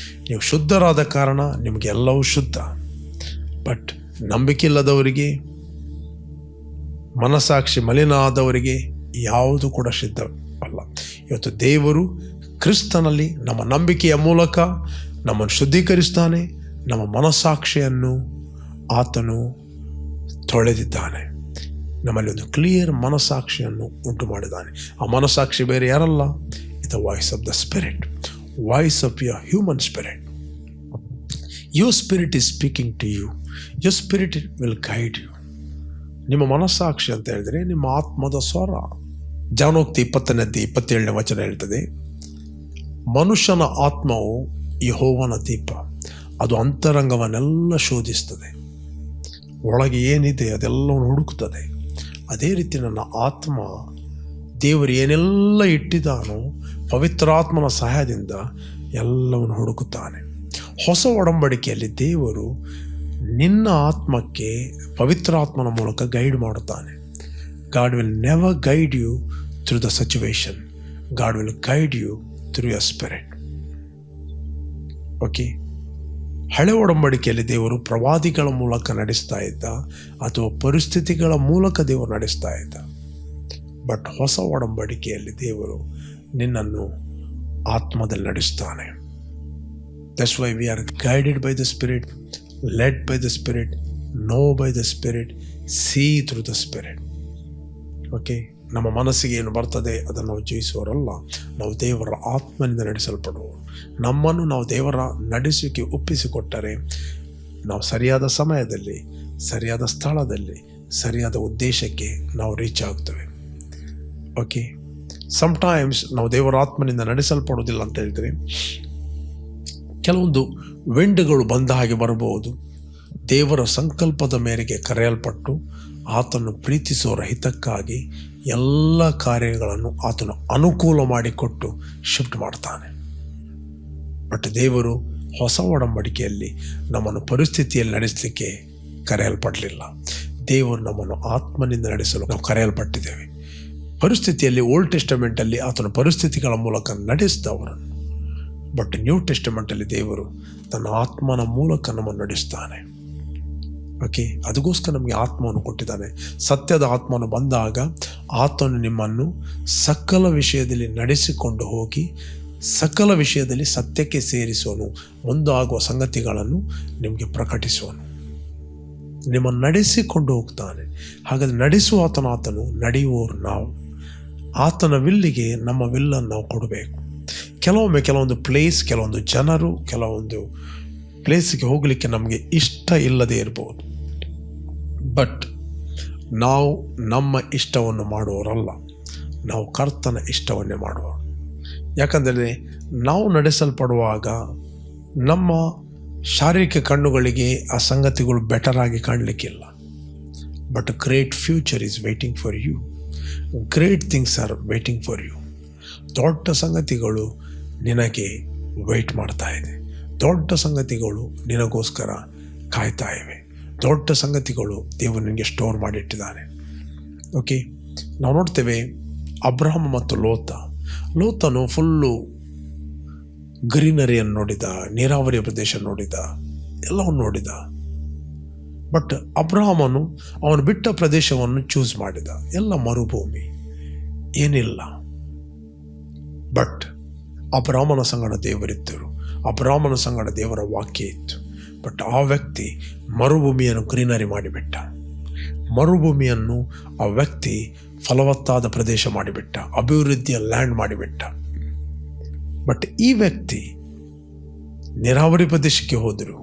Speaker 1: ನೀವು ಶುದ್ಧರಾದ ಕಾರಣ ನಿಮಗೆ ಎಲ್ಲವೂ ಶುದ್ಧ. ಬಟ್ ನಂಬಿಕೆ ಇಲ್ಲದವರಿಗೆ, ಮನಸ್ಸಾಕ್ಷಿ ಮಲಿನ ಆದವರಿಗೆ ಯಾವುದು ಕೂಡ ಶುದ್ಧವಲ್ಲ. ಇವತ್ತು ದೇವರು ಕ್ರಿಸ್ತನಲ್ಲಿ ನಮ್ಮ ನಂಬಿಕೆಯ ಮೂಲಕ ನಮ್ಮನ್ನು ಶುದ್ಧೀಕರಿಸ್ತಾನೆ. ನಮ್ಮ ಮನಸ್ಸಾಕ್ಷಿಯನ್ನು ಆತನು ತೊಳೆದಿದ್ದಾನೆ. ನಮ್ಮಲ್ಲಿ ಒಂದು ಕ್ಲಿಯರ್ ಮನಸ್ಸಾಕ್ಷಿಯನ್ನು ಉಂಟು ಮಾಡಿದ್ದಾನೆ. ಆ ಮನಸ್ಸಾಕ್ಷಿ ಬೇರೆ ಯಾರಲ್ಲ, it voice of the spirit, voice of your human spirit. Your spirit is speaking to you. Your spirit will guide you. ನಿಮ್ಮ ಮನಸ್ಸಾಕ್ಷಿ ಅಂತ ಹೇಳಿದರೆ ನಿಮ್ಮ ಆತ್ಮದ ಸ್ವರ. ಜಾನೋಕ್ತಿ 20:27 ಹೇಳ್ತದೆ, ಮನುಷ್ಯನ ಆತ್ಮವು ಯೆಹೋವನ ದೀಪ, ಅದು ಅಂತರಂಗವನ್ನೆಲ್ಲ ಶೋಧಿಸ್ತದೆ, ಒಳಗೆ ಏನಿದೆ ಅದೆಲ್ಲವನ್ನು ಹುಡುಕುತ್ತದೆ. ಅದೇ ರೀತಿ ನನ್ನ ಆತ್ಮ ದೇವರು ಏನೆಲ್ಲ ಇಟ್ಟಿದ್ದಾನೋ ಪವಿತ್ರಾತ್ಮನ ಸಹಾಯದಿಂದ ಎಲ್ಲವನ್ನು ಹುಡುಕುತ್ತಾನೆ. ಹೊಸ ಒಡಂಬಡಿಕೆಯಲ್ಲಿ ದೇವರು ನಿನ್ನ ಆತ್ಮಕ್ಕೆ ಪವಿತ್ರಾತ್ಮನ ಮೂಲಕ ಗೈಡ್ ಮಾಡುತ್ತಾನೆ. God will never guide you through the situation. God will guide you through your spirit. Okay, ಹಳೆ ಒಡಂಬಡಿಕೆಯಲ್ಲಿ ದೇವರು ಪ್ರವಾದಿಗಳ ಮೂಲಕ ನಡೆಸ್ತಾ ಇದ್ದ ಅಥವಾ ಪರಿಸ್ಥಿತಿಗಳ ಮೂಲಕ ದೇವರು ನಡೆಸ್ತಾ ಇದ್ದ. ಬಟ್ ಹೊಸ ಒಡಂಬಡಿಕೆಯಲ್ಲಿ ದೇವರು ನಿನ್ನನ್ನು ಆತ್ಮದಲ್ಲಿ ನಡೆಸ್ತಾನೆ. That's why we are guided by the Spirit, led by the Spirit, know by the Spirit, see through the Spirit. Okay, ನಮ್ಮ ಮನಸ್ಸಿಗೆ ಏನು ಬರ್ತದೆ ಅದನ್ನು ನಾವು ಜಯಿಸುವವರಲ್ಲ, ನಾವು ದೇವರ ಆತ್ಮನಿಂದ ನಡೆಸಲ್ಪಡುವವರು. ನಮ್ಮನ್ನು ನಾವು ದೇವರ ನಡೆಸುವಿಕೆ ಒಪ್ಪಿಸಿಕೊಟ್ಟರೆ ನಾವು ಸರಿಯಾದ ಸಮಯದಲ್ಲಿ, ಸರಿಯಾದ ಸ್ಥಳದಲ್ಲಿ, ಸರಿಯಾದ ಉದ್ದೇಶಕ್ಕೆ ನಾವು ರೀಚ್ ಆಗ್ತೇವೆ. ಓಕೆ, ಸಮ್ಟೈಮ್ಸ್ ನಾವು ದೇವರ ಆತ್ಮನಿಂದ ನಡೆಸಲ್ಪಡೋದಿಲ್ಲ ಅಂತ ಹೇಳಿದರೆ ಕೆಲವೊಂದು ವಿಂಡ್ಗಳು ಬಂದ ಹಾಗೆ ಬರಬಹುದು. ದೇವರ ಸಂಕಲ್ಪದ ಮೇರೆಗೆ ಕರೆಯಲ್ಪಟ್ಟು ಆತನು ಪ್ರೀತಿಸುವವರ ಹಿತಕ್ಕಾಗಿ ಎಲ್ಲ ಕಾರ್ಯಗಳನ್ನು ಆತನು ಅನುಕೂಲ ಮಾಡಿಕೊಟ್ಟು ಶಿಫ್ಟ್ ಮಾಡ್ತಾನೆ. ಬಟ್ ದೇವರು ಹೊಸ ಒಡಂಬಡಿಕೆಯಲ್ಲಿ ನಮ್ಮನ್ನು ಪರಿಸ್ಥಿತಿಯಲ್ಲಿ ನಡೆಸಲಿಕ್ಕೆ ಕರೆಯಲ್ಪಡಲಿಲ್ಲ. ದೇವರು ನಮ್ಮನ್ನು ಆತ್ಮನಿಂದ ನಡೆಸಲು ನಾವು ಕರೆಯಲ್ಪಟ್ಟಿದ್ದೇವೆ. ಪರಿಸ್ಥಿತಿಯಲ್ಲಿ ಓಲ್ಡ್ ಟೆಸ್ಟಮೆಂಟಲ್ಲಿ ಆತನ ಪರಿಸ್ಥಿತಿಗಳ ಮೂಲಕ ನಡೆಸಿದವರನ್ನು, ಬಟ್ ನ್ಯೂ ಟೆಸ್ಟಮೆಂಟಲ್ಲಿ ದೇವರು ತನ್ನ ಆತ್ಮನ ಮೂಲಕ ನಮ್ಮನ್ನು ನಡೆಸ್ತಾನೆ. ಓಕೆ, ಅದಕ್ಕೋಸ್ಕರ ನಮಗೆ ಆತ್ಮವನ್ನು ಕೊಟ್ಟಿದ್ದಾನೆ. ಸತ್ಯದ ಆತ್ಮನು ಬಂದಾಗ ಆತನು ನಿಮ್ಮನ್ನು ಸಕಲ ವಿಷಯದಲ್ಲಿ ನಡೆಸಿಕೊಂಡು ಹೋಗಿ ಸಕಲ ವಿಷಯದಲ್ಲಿ ಸತ್ಯಕ್ಕೆ ಸೇರಿಸುವನು, ಮುಂದಾಗುವ ಸಂಗತಿಗಳನ್ನು ನಿಮಗೆ ಪ್ರಕಟಿಸುವನು. ನಿಮ್ಮನ್ನು ನಡೆಸಿಕೊಂಡು ಹೋಗ್ತಾನೆ. ಹಾಗಾದರೆ ನಡೆಸುವ ಆತನು, ನಡೆಯುವವರು ನಾವು. ಆತನ ವಿಲ್ಲಿಗೆ ನಮ್ಮ ವಿಲ್ಲನ್ನು ನಾವು ಕೊಡಬೇಕು. ಕೆಲವೊಂದು ಪ್ಲೇಸ್, ಕೆಲವೊಂದು ಜನರು, ಕೆಲವೊಂದು ಪ್ಲೇಸಿಗೆ ಹೋಗಲಿಕ್ಕೆ ನಮಗೆ ಇಷ್ಟ ಇಲ್ಲದೇ ಇರ್ಬೋದು. ಬಟ್ ನಾವು ನಮ್ಮ ಇಷ್ಟವನ್ನು ಮಾಡುವವರಲ್ಲ, ನಾವು ಕರ್ತನ ಇಷ್ಟವನ್ನೇ ಮಾಡುವವರು. ಯಾಕಂದರೆ ನಾವು ನಡೆಸಲ್ಪಡುವಾಗ ನಮ್ಮ ಶಾರೀರಿಕ ಕಣ್ಣುಗಳಿಗೆ ಆ ಸಂಗತಿಗಳು ಬೆಟರ್ ಆಗಿ ಕಾಣಲಿಕ್ಕಿಲ್ಲ. But great future is waiting for you. Great things are waiting for you. ದೊಡ್ಡ ಸಂಗತಿಗಳು ನಿನಗೆ ವೆಯ್ಟ್ ಮಾಡ್ತಾ ಇದೆ. ದೊಡ್ಡ ಸಂಗತಿಗಳು ನಿನಗೋಸ್ಕರ ಕಾಯ್ತಾ ಇವೆ. ದೊಡ್ಡ ಸಂಗತಿಗಳು ದೇವರು ನಿನಗೆ ಸ್ಟೋರ್ ಮಾಡಿಟ್ಟಿದ್ದಾನೆ. ಓಕೆ, ನಾವು ನೋಡ್ತೇವೆ ಅಬ್ರಹಾಮ ಮತ್ತು ಲೋತನು ಫುಲ್ಲು ಗ್ರೀನರಿಯನ್ನು ನೋಡಿದ, ನೀರಾವರಿಯ ಪ್ರದೇಶ ನೋಡಿದ, ಎಲ್ಲವನ್ನು ನೋಡಿದ. ಬಟ್ ಅಬ್ರಹಾಮನು ಅವನು ಬಿಟ್ಟ ಪ್ರದೇಶವನ್ನು ಚೂಸ್ ಮಾಡಿದ, ಎಲ್ಲ ಮರುಭೂಮಿ, ಏನಿಲ್ಲ. ಬಟ್ ಅಬ್ರಹಾಮನ ಸಂಗಡ ದೇವರಿದ್ದರು, ಅಬ್ರಹಾಮನ ಸಂಗಡ ದೇವರ ವಾಕ್ಯ ಇತ್ತು. ಬಟ್ ಆ ವ್ಯಕ್ತಿ ಮರುಭೂಮಿಯನ್ನು ಗ್ರೀನರಿ ಮಾಡಿಬಿಟ್ಟ. ಮರುಭೂಮಿಯನ್ನು ಆ ವ್ಯಕ್ತಿ ಫಲವತ್ತಾದ ಪ್ರದೇಶ ಮಾಡಿಬಿಟ್ಟ, ಅಭಿವೃದ್ಧಿಯ ಲ್ಯಾಂಡ್ ಮಾಡಿಬಿಟ್ಟ. ಬಟ್ ಈ ವ್ಯಕ್ತಿ ನೀರಾವರಿ ಪ್ರದೇಶಕ್ಕೆ ಹೋದರು,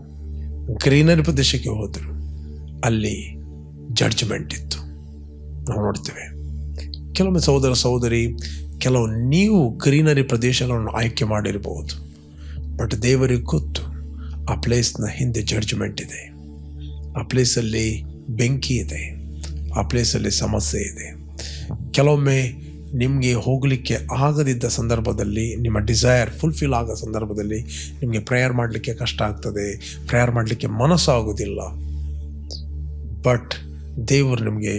Speaker 1: ಗ್ರೀನರಿ ಪ್ರದೇಶಕ್ಕೆ ಹೋದರು, ಅಲ್ಲಿ ಜಡ್ಜ್ಮೆಂಟ್ ಇತ್ತು. ನಾವು ನೋಡ್ತೇವೆ ಕೆಲವೊಮ್ಮೆ ಸಹೋದರಿ, ಕೆಲವು ನೀವು ಗ್ರೀನರಿ ಪ್ರದೇಶಗಳನ್ನು ಆಯ್ಕೆ ಮಾಡಿರ್ಬೋದು. ಬಟ್ ದೇವರಿಗೆ ಗೊತ್ತು ಆ ಪ್ಲೇಸ್ನ ಹಿಂದೆ ಜಡ್ಜ್ಮೆಂಟ್ ಇದೆ, ಆ ಪ್ಲೇಸಲ್ಲಿ ಬೆಂಕಿ ಇದೆ, ಆ ಪ್ಲೇಸಲ್ಲಿ ಸಮಸ್ಯೆ ಇದೆ. ಕೆಲವೊಮ್ಮೆ ನಿಮಗೆ ಹೋಗಲಿಕ್ಕೆ ಆಗದಿದ್ದ ಸಂದರ್ಭದಲ್ಲಿ, ನಿಮ್ಮ ಡಿಸೈರ್ ಫುಲ್ಫಿಲ್ ಆಗೋ ಸಂದರ್ಭದಲ್ಲಿ ನಿಮಗೆ ಪ್ರೇಯರ್ ಮಾಡಲಿಕ್ಕೆ ಕಷ್ಟ ಆಗ್ತದೆ, ಪ್ರೇಯರ್ ಮಾಡಲಿಕ್ಕೆ ಮನಸ್ಸಾಗೋದಿಲ್ಲ. ಬಟ್ ದೇವರು ನಿಮಗೆ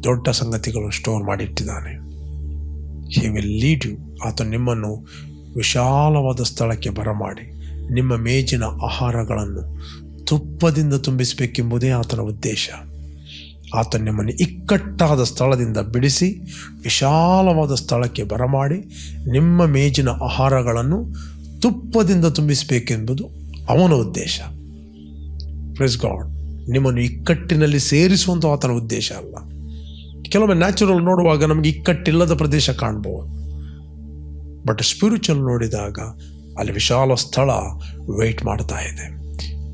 Speaker 1: ದೊಡ್ಡ ಸಂಗತಿಗಳನ್ನು ಸ್ಟೋರ್ ಮಾಡಿಟ್ಟಿದ್ದಾನೆ. He will lead you. ಆತ ನಿಮ್ಮನ್ನು ವಿಶಾಲವಾದ ಸ್ಥಳಕ್ಕೆ ಬರಮಾಡಿ ನಿಮ್ಮ ಮೇಜಿನ ಆಹಾರಗಳನ್ನು ತುಪ್ಪದಿಂದ ತುಂಬಿಸಬೇಕೆಂಬುದೇ ಆತನ ಉದ್ದೇಶ. ಆತ ನಿಮ್ಮನ್ನು ಇಕ್ಕಟ್ಟಾದ ಸ್ಥಳದಿಂದ ಬಿಡಿಸಿ ವಿಶಾಲವಾದ ಸ್ಥಳಕ್ಕೆ ಬರಮಾಡಿ ನಿಮ್ಮ ಮೇಜಿನ ಆಹಾರಗಳನ್ನು ತುಪ್ಪದಿಂದ ತುಂಬಿಸಬೇಕೆಂಬುದು ಅವನ ಉದ್ದೇಶ. Praise God. ನಿಮ್ಮನ್ನು ಇಕ್ಕಟ್ಟಿನಲ್ಲಿ ಸೇರಿಸುವಂಥ ಆತನ ಉದ್ದೇಶ ಅಲ್ಲ. ಕೆಲವೊಮ್ಮೆ ನ್ಯಾಚುರಲ್ ನೋಡುವಾಗ ನಮಗೆ ಇಕ್ಕಟ್ಟಿಲ್ಲದ ಪ್ರದೇಶ ಕಾಣ್ಬೋದು. ಬಟ್ ಸ್ಪಿರಿಚುವಲ್ ನೋಡಿದಾಗ ಅಲ್ಲಿ ವಿಶಾಲ ಸ್ಥಳ ವೆಯ್ಟ್ ಮಾಡ್ತಾ ಇದೆ,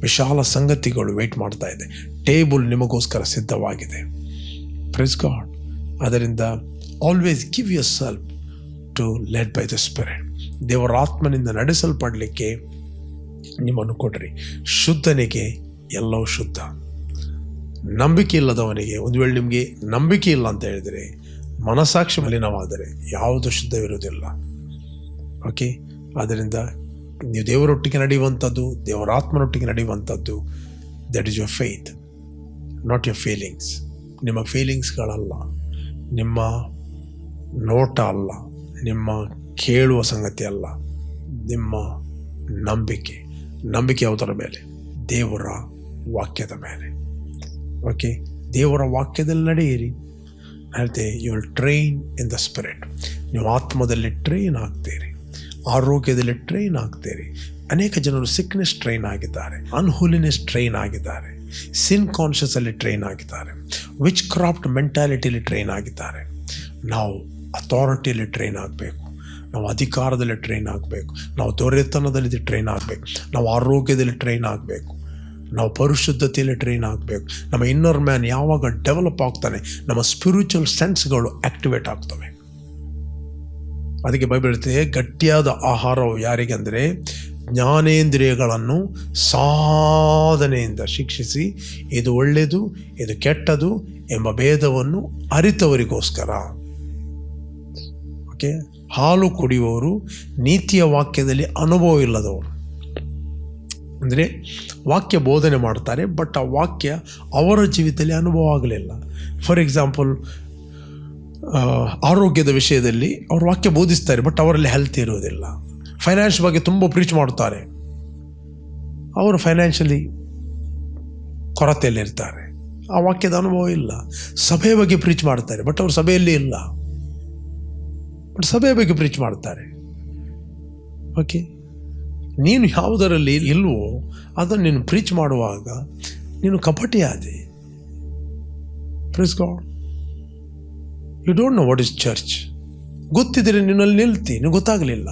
Speaker 1: ವಿಶಾಲ ಸಂಗತಿಗಳು ವೆಯ್ಟ್ ಮಾಡ್ತಾ ಇದೆ, ಟೇಬಲ್ ನಿಮಗೋಸ್ಕರ ಸಿದ್ಧವಾಗಿದೆ. Praise God. ಅದರಿಂದ always give yourself to led by the spirit. ದೇವರ ಆತ್ಮನಿಂದ ನಡೆಸಲ್ಪಡಲಿಕ್ಕೆ ನಿಮ್ಮನ್ನು ಕೊಡ್ರಿ. ಶುದ್ಧನಿಗೆ ಎಲ್ಲವೂ ಶುದ್ಧ. ನಂಬಿಕೆ ಇಲ್ಲದವನಿಗೆ, ಒಂದು ವೇಳೆ ನಿಮಗೆ ನಂಬಿಕೆ ಇಲ್ಲ ಅಂತ ಹೇಳಿದರೆ, ಮನಸ್ಸಾಕ್ಷಿ ಮಲಿನವಾದರೆ ಯಾವುದು ಶುದ್ಧವಿರುವುದಿಲ್ಲ. ಓಕೆ, ಆದ್ದರಿಂದ ನೀವು ದೇವರೊಟ್ಟಿಗೆ ನಡೆಯುವಂಥದ್ದು, ದೇವರ ಆತ್ಮನೊಟ್ಟಿಗೆ ನಡೆಯುವಂಥದ್ದು, that is your faith, not your feelings. ನಿಮ್ಮ ಫೀಲಿಂಗ್ಸ್ಗಳಲ್ಲ, ನಿಮ್ಮ ನೋಟ ಅಲ್ಲ, ನಿಮ್ಮ ಕೇಳುವ ಸಂಗತಿ ಅಲ್ಲ, ನಿಮ್ಮ ನಂಬಿಕೆ ಯಾವುದರ ಮೇಲೆ? ದೇವರ ವಾಕ್ಯದ ಮೇಲೆ. ಓಕೆ, ದೇವರ ವಾಕ್ಯದಲ್ಲಿ ನಡೆಯಿರಿ. ಹೇಳ್ತೇವೆ you will train in the spirit. ನೀವು ಆತ್ಮದಲ್ಲಿ ಟ್ರೈನ್ ಆಗ್ತೀರಿ, ಆರೋಗ್ಯದಲ್ಲಿ ಟ್ರೈನ್ ಆಗ್ತೀರಿ. ಅನೇಕ ಜನರು ಸಿಕ್ನೆಸ್ ಟ್ರೈನ್ ಆಗಿದ್ದಾರೆ, ಅನ್ಹೋಲಿನೆಸ್ ಟ್ರೈನ್ ಆಗಿದ್ದಾರೆ, ಸಿನ್ ಕಾನ್ಷಿಯಸಲ್ಲಿ ಟ್ರೈನ್ ಆಗಿದ್ದಾರೆ, ವಿಚ್ ಕ್ರಾಫ್ಟ್ ಮೆಂಟಾಲಿಟಿಯಲ್ಲಿ ಟ್ರೈನ್ ಆಗಿದ್ದಾರೆ. ನಾವು ಅಥಾರಿಟಿಯಲ್ಲಿ ಟ್ರೈನ್ ಆಗಬೇಕು, ನಾವು ಅಧಿಕಾರದಲ್ಲಿ ಟ್ರೈನ್ ಆಗಬೇಕು, ನಾವು ದೊರೆತನದಲ್ಲಿ ಟ್ರೈನ್ ಆಗಬೇಕು, ನಾವು ಆರೋಗ್ಯದಲ್ಲಿ ಟ್ರೈನ್ ಆಗಬೇಕು, ನಾವು ಪರಿಶುದ್ಧತೆಯಲ್ಲಿ ಟ್ರೈನ್ ಆಗಬೇಕು. ನಮ್ಮ ಇನ್ನರ್ ಮ್ಯಾನ್ ಯಾವಾಗ ಡೆವಲಪ್ ಆಗ್ತಾನೆ, ನಮ್ಮ ಸ್ಪಿರಿಚುವಲ್ ಸೆನ್ಸ್ಗಳು ಆ್ಯಕ್ಟಿವೇಟ್ ಆಗ್ತವೆ. ಅದಕ್ಕೆ ಬೈಬಲ್ ಹೇಳ್ತದೆ, ಗಟ್ಟಿಯಾದ ಆಹಾರವು ಯಾರಿಗೆ ಅಂದರೆ ಜ್ಞಾನೇಂದ್ರಿಯಗಳನ್ನು ಸಾಧನೆಯಿಂದ ಶಿಕ್ಷಿಸಿ ಇದು ಒಳ್ಳೆಯದು ಇದು ಕೆಟ್ಟದು ಎಂಬ ಭೇದವನ್ನು ಅರಿತವರಿಗೋಸ್ಕರ. ಓಕೆ, ಹಾಲು ಕುಡಿಯುವವರು ನೀತಿಯ ವಾಕ್ಯದಲ್ಲಿ ಅನುಭವ ಇಲ್ಲದವರು. ಅಂದರೆ ವಾಕ್ಯ ಬೋಧನೆ ಮಾಡ್ತಾರೆ, ಬಟ್ ಆ ವಾಕ್ಯ ಅವರ ಜೀವಿತದಲ್ಲಿ ಅನುಭವ ಆಗಲಿಲ್ಲ. ಫಾರ್ ಎಕ್ಸಾಂಪಲ್, ಆರೋಗ್ಯದ ವಿಷಯದಲ್ಲಿ ಅವರು ವಾಕ್ಯ ಬೋಧಿಸ್ತಾರೆ, ಬಟ್ ಅವರಲ್ಲಿ ಹೆಲ್ತ್ ಇರುವುದಿಲ್ಲ. ಫೈನಾನ್ಸ್ ಬಗ್ಗೆ ತುಂಬ ಪ್ರೀಚ್ ಮಾಡ್ತಾರೆ, ಅವರು ಫೈನಾನ್ಷಿಯಲಿ ಕೊರತೆಯಲ್ಲಿರ್ತಾರೆ, ಆ ವಾಕ್ಯದ ಅನುಭವ ಇಲ್ಲ. ಸಭೆಯ ಬಗ್ಗೆ ಪ್ರೀಚ್ ಮಾಡ್ತಾರೆ, ಬಟ್ ಅವರು ಸಭೆಯಲ್ಲಿ ಇಲ್ಲ, ಬಟ್ ಸಭೆಯ ಬಗ್ಗೆ ಪ್ರೀಚ್ ಮಾಡ್ತಾರೆ. ಓಕೆ, ನೀನು ಯಾವುದರಲ್ಲಿ ಇಲ್ವೋ ಅದನ್ನು ನೀನು ಪ್ರೀಚ್ ಮಾಡುವಾಗ ನೀನು ಕಪಟಿ ಆದೆ. Praise God. You don't know what is church. ಗೊತ್ತಿದ್ರೆ ನೀನಲ್ಲಿ ನಿಲ್ತಿ, ನಿನಗೆ ಗೊತ್ತಾಗಲಿಲ್ಲ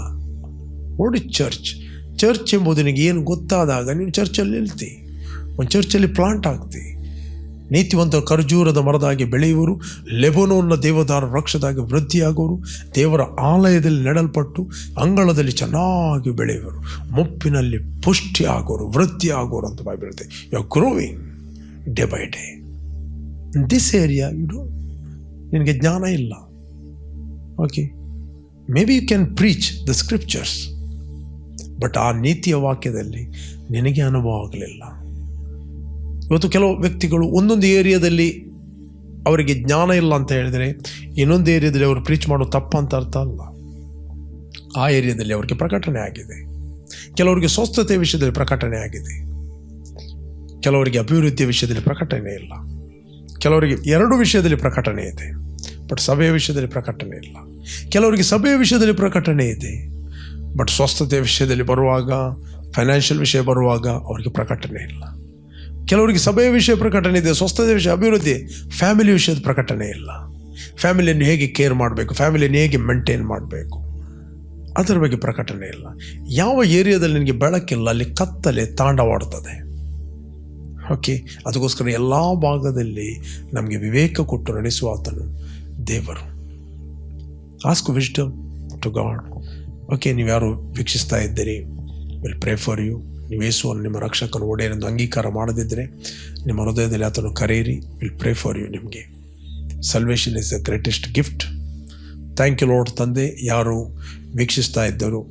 Speaker 1: ವಾಟ್ ಇಸ್ ಚರ್ಚ್. ಚರ್ಚ್ ಎಂಬುದು ನಿನಗೆ ಏನು ಗೊತ್ತಾದಾಗ ನೀನು ಚರ್ಚಲ್ಲಿ ನಿಲ್ತಿ, ಒಂದು ಚರ್ಚಲ್ಲಿ ಪ್ಲಾಂಟ್ ಆಗ್ತಿ. ನೀತಿವಂತ ಖರ್ಜೂರದ ಮರದಾಗಿ ಬೆಳೆಯುವರು, ಲೆಬನೋನ್ನ ದೇವದಾರ ವೃಕ್ಷದಾಗಿ ವೃದ್ಧಿಯಾಗುವರು, ದೇವರ ಆಲಯದಲ್ಲಿ ನೆಡಲ್ಪಟ್ಟು ಅಂಗಳದಲ್ಲಿ ಚೆನ್ನಾಗಿ ಬೆಳೆಯುವರು, ಮುಪ್ಪಿನಲ್ಲಿ ಪುಷ್ಟಿ ಆಗೋರು, ವೃದ್ಧಿ ಆಗೋರು ಅಂತ ಬೈಬಲ್ ಇರುತ್ತೆ. You are growing day by day in this area. ನಿನಗೆ ಜ್ಞಾನ ಇಲ್ಲ. Okay, maybe you can preach the scriptures, but ಆ ನೀತಿಯ ವಾಕ್ಯದಲ್ಲಿ ನಿನಗೆ ಅನುಭವ ಆಗಲಿಲ್ಲ. ಇವತ್ತು ಕೆಲವು ವ್ಯಕ್ತಿಗಳು ಒಂದೊಂದು ಏರಿಯಾದಲ್ಲಿ ಅವರಿಗೆ ಜ್ಞಾನ ಇಲ್ಲ ಅಂತ ಹೇಳಿದರೆ, ಇನ್ನೊಂದು ಏರಿಯಾದಲ್ಲಿ ಅವರು ಪ್ರೀಚ್ ಮಾಡೋ ತಪ್ಪಂತ ಅರ್ಥ ಅಲ್ಲ. ಆ ಏರಿಯಾದಲ್ಲಿ ಅವರಿಗೆ ಪ್ರಕಟಣೆ ಆಗಿದೆ. ಕೆಲವರಿಗೆ ಸ್ವಸ್ಥತೆಯ ವಿಷಯದಲ್ಲಿ ಪ್ರಕಟಣೆ ಆಗಿದೆ, ಕೆಲವರಿಗೆ ಅಭಿವೃದ್ಧಿಯ ವಿಷಯದಲ್ಲಿ ಪ್ರಕಟಣೆ ಇಲ್ಲ, ಕೆಲವರಿಗೆ ಎರಡು ವಿಷಯದಲ್ಲಿ ಪ್ರಕಟಣೆ ಇದೆ ಬಟ್ ಸಭೆಯ ವಿಷಯದಲ್ಲಿ ಪ್ರಕಟಣೆ ಇಲ್ಲ. ಕೆಲವರಿಗೆ ಸಭೆಯ ವಿಷಯದಲ್ಲಿ ಪ್ರಕಟಣೆ ಇದೆ ಬಟ್ ಸ್ವಸ್ಥತೆಯ ವಿಷಯದಲ್ಲಿ ಬರುವಾಗ, ಫೈನಾನ್ಷಿಯಲ್ ವಿಷಯ ಬರುವಾಗ ಅವರಿಗೆ ಪ್ರಕಟಣೆ ಇಲ್ಲ. ಕೆಲವರಿಗೆ ಸಭೆಯ ವಿಷಯ ಪ್ರಕಟಣೆ ಇದೆ, ಸ್ವಸ್ಥತೆಯ ವಿಷಯ, ಅಭಿವೃದ್ಧಿ, ಫ್ಯಾಮಿಲಿ ವಿಷಯದ ಪ್ರಕಟಣೆ ಇಲ್ಲ. ಫ್ಯಾಮಿಲಿಯನ್ನು ಹೇಗೆ ಕೇರ್ ಮಾಡಬೇಕು, ಫ್ಯಾಮಿಲಿಯನ್ನು ಹೇಗೆ ಮೇಂಟೈನ್ ಮಾಡಬೇಕು, ಅದರ ಬಗ್ಗೆ ಪ್ರಕಟಣೆ ಇಲ್ಲ. ಯಾವ ಏರಿಯಾದಲ್ಲಿ ನಿನಗೆ ಬೆಳಕಿಲ್ಲ ಅಲ್ಲಿ ಕತ್ತಲೆ ತಾಂಡವಾಡ್ತದೆ. ಓಕೆ, ಅದಕ್ಕೋಸ್ಕರ ಎಲ್ಲ ಭಾಗದಲ್ಲಿ ನಮಗೆ ವಿವೇಕ ಕೊಟ್ಟು ನಡೆಸುವ ಆತನು ದೇವರು. Ask wisdom to God. Okay, ನೀವು ಯಾರು ವೀಕ್ಷಿಸ್ತಾ ಇದ್ದೀರಿ, ವಿಲ್ ಪ್ರೇ ಫಾರ್ ಯು. ನೀವು ಯೇಸುವನ್ನು ನಿಮ್ಮ ರಕ್ಷಕನು ಒಡೆಯನೆಂದು ಅಂಗೀಕಾರ ಮಾಡದಿದ್ದರೆ ನಿಮ್ಮ ಹೃದಯದಲ್ಲಿ ಆತನು ಕರೆಯಿರಿ. Will pray for you. ನಿಮಗೆ salvation is the greatest gift. Thank you Lord. ತಂದೆ, ಯಾರು ವೀಕ್ಷಿಸ್ತಾ ಇದ್ದರು,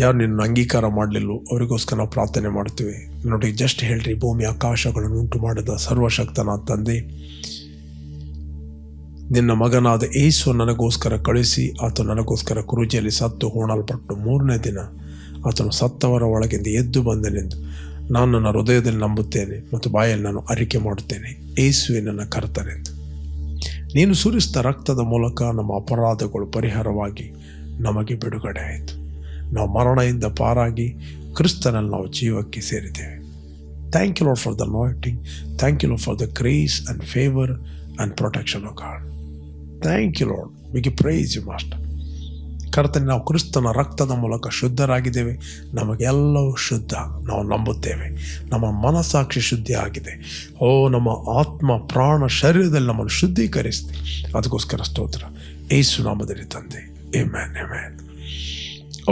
Speaker 1: ಯಾರು ನಿನ್ನ ಅಂಗೀಕಾರ ಮಾಡಲಿಲ್ಲೋ ಅವರಿಗೋಸ್ಕರ ನಾವು ಪ್ರಾರ್ಥನೆ ಮಾಡ್ತೀವಿ. ನೋಡಿ, ಜಸ್ಟ್ ಹೇಳ್ರಿ, ಭೂಮಿ ಆಕಾಶಗಳನ್ನು ಉಂಟು ಮಾಡಿದ ಸರ್ವಶಕ್ತನ ತಂದೆ, ನಿನ್ನ ಮಗನಾದ ಯೇಸು ನನಗೋಸ್ಕರ ಕಳಿಸಿ ಆತ ನನಗೋಸ್ಕರ ಕ್ರೂಜಿಯಲ್ಲಿ ಸತ್ತು ಹೂಣಲ್ಪಟ್ಟು 3ನೇ ದಿನ ಆತನು ಸತ್ತವರ ಒಳಗಿಂದ ಎದ್ದು ಬಂದನೆಂದು ನಾನು ನನ್ನ ಹೃದಯದಲ್ಲಿ ನಂಬುತ್ತೇನೆ ಮತ್ತು ಬಾಯಲ್ಲಿ ನಾನು ಅರಿಕೆ ಮಾಡುತ್ತೇನೆ. ಯೇಸುವೆ ನನ್ನ ಕರ್ತನೆಂದು. ನೀನು ಸುರಿಸಿದ ರಕ್ತದ ಮೂಲಕ ನಮ್ಮ ಅಪರಾಧಗಳು ಪರಿಹಾರವಾಗಿ ನಮಗೆ ಬಿಡುಗಡೆ ಆಯಿತು. ನಾವು ಮರಣದಿಂದ ಪಾರಾಗಿ ಕ್ರಿಸ್ತನಲ್ಲಿ ನಾವು ಜೀವಕ್ಕೆ ಸೇರಿದ್ದೇವೆ. Thank you Lord for the anointing. Thank you Lord for the grace and favour and protection of God. Thank you Lord. We give praise you master. ಕರ್ತನೆ, ನಾವು ಕ್ರಿಸ್ತನ ರಕ್ತದ ಮೂಲಕ ಶುದ್ಧರಾಗಿದ್ದೇವೆ. ನಮಗೆಲ್ಲವೂ ಶುದ್ಧ. ನಾವು ನಂಬುತ್ತೇವೆ. ನಮ್ಮ ಮನಸ್ಸಾಕ್ಷಿ ಶುದ್ಧಿ ಆಗಿದೆ. ಓ, ನಮ್ಮ ಆತ್ಮ, ಪ್ರಾಣ, ಶರೀರದಲ್ಲಿ ನಮ್ಮನ್ನು ಶುದ್ಧೀಕರಿಸಿದೆ. ಅದಕ್ಕೋಸ್ಕರ ಸ್ತೋತ್ರ ಯೇಸು ನಾಮದಲ್ಲಿ ತಂದೆ. Amen, amen.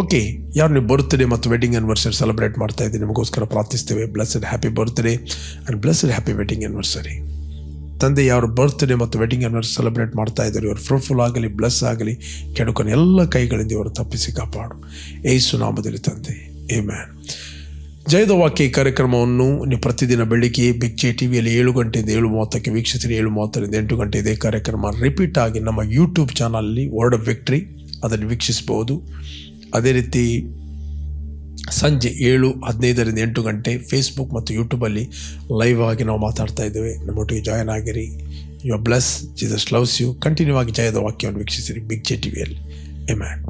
Speaker 1: ಓಕೆ, ಯಾರು ನೀವು ಬರ್ತ್ಡೇ ಮತ್ತು ವೆಡ್ಡಿಂಗ್ ಆ್ಯನಿವರ್ಸರಿ ಸೆಲೆಬ್ರೇಟ್ ಮಾಡ್ತಾ ಇದ್ದೀವಿ, ನಿಮಗೋಸ್ಕರ ಪ್ರಾರ್ಥಿಸ್ತೇವೆ. Blessed happy birthday and blessed happy wedding anniversary. ತಂದೆ, ಯಾರು ಬರ್ತ್ಡೇ ಮತ್ತು ವೆಡ್ಡಿಂಗ್ ಆ್ಯನಿವರ್ಸರಿ ಸೆಲೆಬ್ರೇಟ್ ಮಾಡ್ತಾ ಇದ್ದಾರೆ, ಇವರು ಫ್ರೂಟ್ಫುಲ್ ಆಗಲಿ, ಬ್ಲೆಸ್ ಆಗಲಿ, ಕೆಡುಕನ ಎಲ್ಲ ಕೈಗಳಿಂದ ಇವರು ತಪ್ಪಿಸಿ ಕಾಪಾಡು ಯೇಸು ನಾಮದಲ್ಲಿ ತಂದೆ. ಆಮೆನ್. ಜಯದ ವಾಕ್ಯ ಈ ಕಾರ್ಯಕ್ರಮವನ್ನು ನೀವು ಪ್ರತಿದಿನ ಬೆಳಿಗ್ಗೆ ಬಿಗ್ ಜೆ ಟಿವಿಯಲ್ಲಿ 7 ಗಂಟೆಯಿಂದ 7:30ಕ್ಕೆ ವೀಕ್ಷಿಸಿರಿ. 7:30ರಿಂದ 8 ಗಂಟೆ ಇದೇ ಕಾರ್ಯಕ್ರಮ ರಿಪೀಟ್ ಆಗಿ ನಮ್ಮ ಯೂಟ್ಯೂಬ್ ಚಾನಲಲ್ಲಿ ವರ್ಡ್ ಆಫ್ ವಿಕ್ಟ್ರಿ ಅದನ್ನು ವೀಕ್ಷಿಸಬಹುದು. ಅದೇ ರೀತಿ ಸಂಜೆ 7:15ರಿಂದ 8 ಗಂಟೆ ಫೇಸ್ಬುಕ್ ಮತ್ತು ಯೂಟ್ಯೂಬಲ್ಲಿ ಲೈವ್ ಆಗಿ ನಾವು ಮಾತಾಡ್ತಾ ಇದ್ದೇವೆ. ನಮ್ಮೊಟ್ಟಿಗೆ ಜಾಯ್ನ್ ಆಗಿರಿ. You are bless. Jesus loves you. Continue ಆಗಿ ಜಯದ ವಾಕ್ಯವನ್ನು ವೀಕ್ಷಿಸಿರಿ ಬಿಗ್ ಜೆ ಟಿವಿಯಲ್ಲಿ. ಆಮೆನ್.